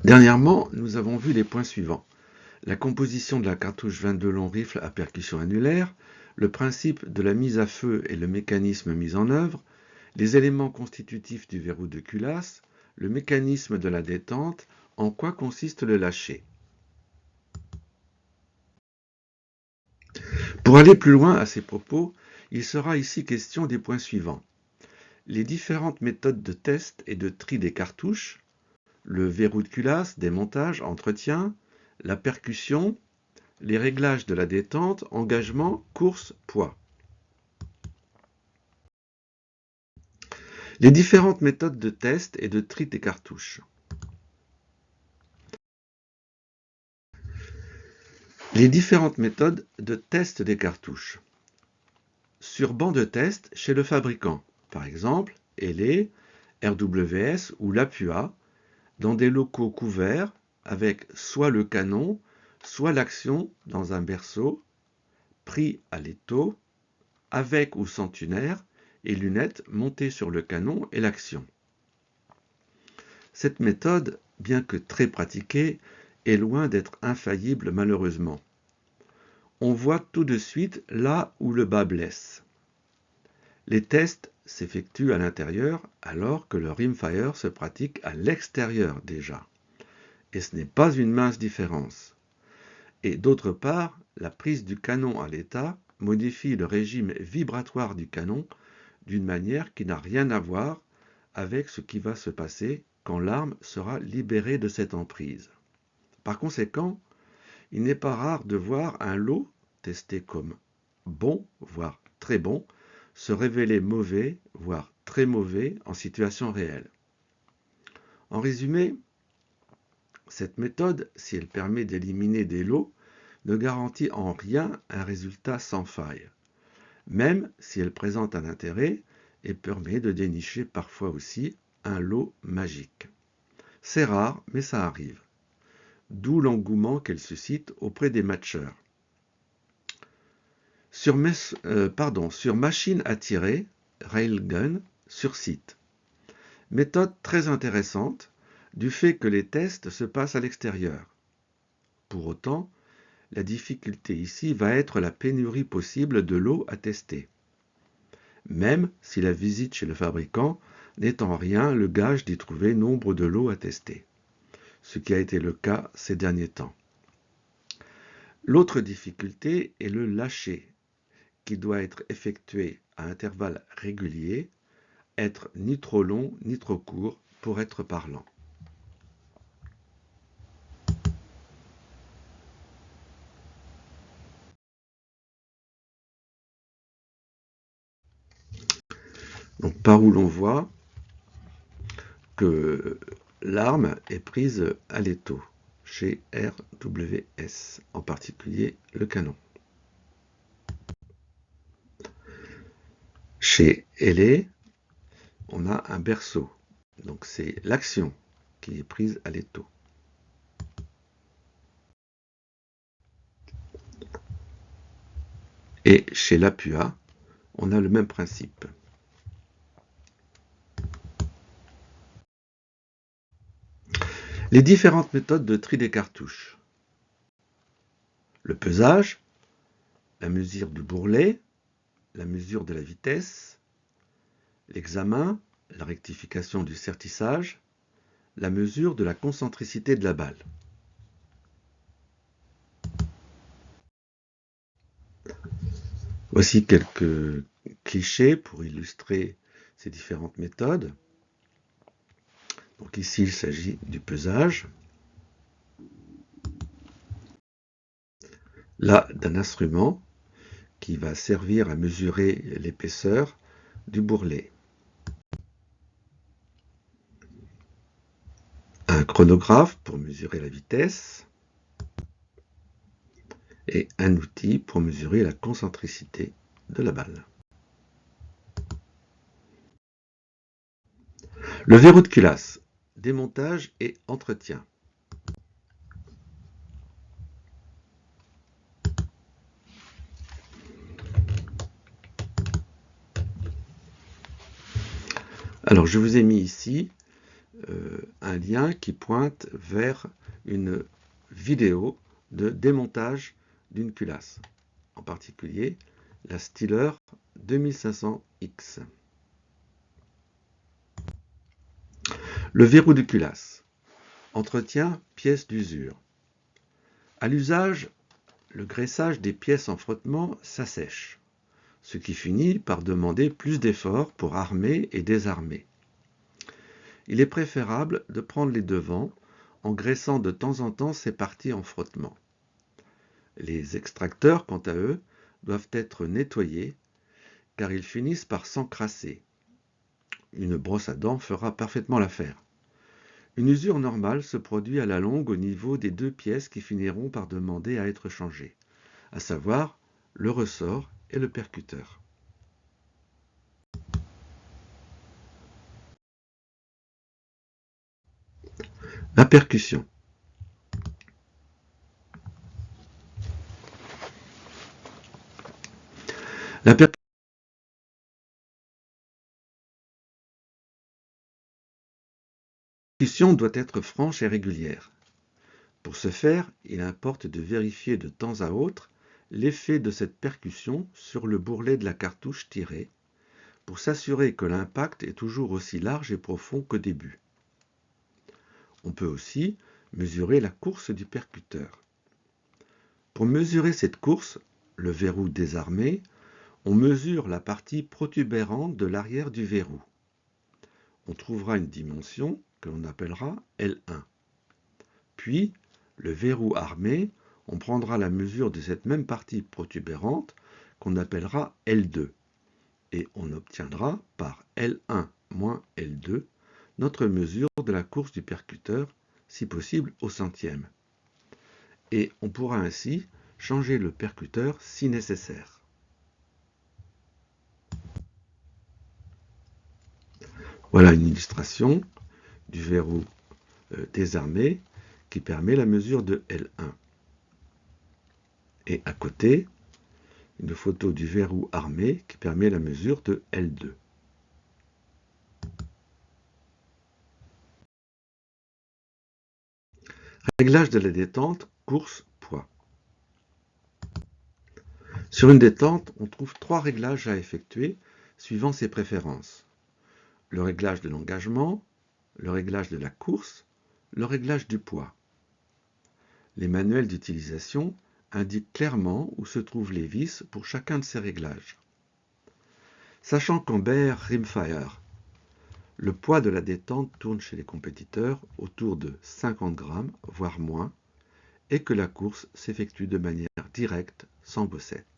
Dernièrement, nous avons vu les points suivants. La composition de la cartouche 22 long rifle à percussion annulaire, le principe de la mise à feu et le mécanisme mis en œuvre, les éléments constitutifs du verrou de culasse, le mécanisme de la détente, en quoi consiste le lâcher. Pour aller plus loin à ces propos, il sera ici question des points suivants. Les différentes méthodes de test et de tri des cartouches, le verrou de culasse, démontage, entretien, la percussion, les réglages de la détente, engagement, course, poids. Les différentes méthodes de test et de tri des cartouches. Les différentes méthodes de test des cartouches. Sur banc de test chez le fabricant, par exemple, Hellé, RWS ou Lapua, dans des locaux couverts avec soit le canon, soit l'action dans un berceau, pris à l'étau, avec ou sans tuner, et lunettes montées sur le canon et l'action. Cette méthode, bien que très pratiquée, est loin d'être infaillible malheureusement. On voit tout de suite là où le bât blesse. Les tests s'effectuent à l'intérieur alors que le rimfire se pratique à l'extérieur déjà. Et ce n'est pas une mince différence. Et d'autre part, la prise du canon à l'état modifie le régime vibratoire du canon d'une manière qui n'a rien à voir avec ce qui va se passer quand l'arme sera libérée de cette emprise. Par conséquent, il n'est pas rare de voir un lot testé comme bon, voire très bon, se révéler mauvais, voire très mauvais en situation réelle. En résumé, cette méthode, si elle permet d'éliminer des lots, ne garantit en rien un résultat sans faille, même si elle présente un intérêt et permet de dénicher parfois aussi un lot magique. C'est rare, mais ça arrive. D'où l'engouement qu'elle suscite auprès des matcheurs. Sur machine à tirer, railgun, sur site. Méthode très intéressante du fait que les tests se passent à l'extérieur. Pour autant, la difficulté ici va être la pénurie possible de lots à tester, même si la visite chez le fabricant n'est en rien le gage d'y trouver nombre de lots à tester, ce qui a été le cas ces derniers temps. L'autre difficulté est le lâcher, qui doit être effectué à intervalles réguliers, être ni trop long ni trop court pour être parlant. Donc, par où l'on voit que l'arme est prise à l'étau, chez RWS, en particulier le canon. Chez Hellé, on a un berceau, donc c'est l'action qui est prise à l'étau. Et chez Lapua, on a le même principe. Les différentes méthodes de tri des cartouches. Le pesage, la mesure du bourrelet, la mesure de la vitesse, l'examen, la rectification du sertissage, la mesure de la concentricité de la balle. Voici quelques clichés pour illustrer ces différentes méthodes. Donc ici, il s'agit du pesage. Là, d'un instrument qui va servir à mesurer l'épaisseur du bourrelet. Un chronographe pour mesurer la vitesse. Et un outil pour mesurer la concentricité de la balle. Le verrou de culasse, démontage et entretien. Alors je vous ai mis ici un lien qui pointe vers une vidéo de démontage d'une culasse, en particulier la Stiller 2500X. Le verrou de culasse. Entretien pièces d'usure. À l'usage, le graissage des pièces en frottement s'assèche, ce qui finit par demander plus d'efforts pour armer et désarmer. Il est préférable de prendre les devants en graissant de temps en temps ces parties en frottement. Les extracteurs, quant à eux, doivent être nettoyés car ils finissent par s'encrasser. Une brosse à dents fera parfaitement l'affaire. Une usure normale se produit à la longue au niveau des deux pièces qui finiront par demander à être changées, à savoir le ressort et le percuteur. La percussion. La percussion doit être franche et régulière. Pour ce faire, il importe de vérifier de temps à autre l'effet de cette percussion sur le bourrelet de la cartouche tirée, pour s'assurer que l'impact est toujours aussi large et profond qu'au début. On peut aussi mesurer la course du percuteur. Pour mesurer cette course, le verrou désarmé, on mesure la partie protubérante de l'arrière du verrou. On trouvera une dimension que l'on appellera L1. Puis, le verrou armé, on prendra la mesure de cette même partie protubérante qu'on appellera L2. Et on obtiendra par L1 moins L2 notre mesure de la course du percuteur, si possible au centième. Et on pourra ainsi changer le percuteur si nécessaire. Voilà une illustration du verrou désarmé qui permet la mesure de L1. Et à côté, une photo du verrou armé qui permet la mesure de L2. Réglage de la détente, course, poids. Sur une détente, on trouve 3 réglages à effectuer suivant ses préférences. Le réglage de l'engagement, le réglage de la course, le réglage du poids. Les manuels d'utilisation indiquent clairement où se trouvent les vis pour chacun de ces réglages. Sachant qu'en Bear Rimfire, le poids de la détente tourne chez les compétiteurs autour de 50 grammes, voire moins, et que la course s'effectue de manière directe, sans bossette.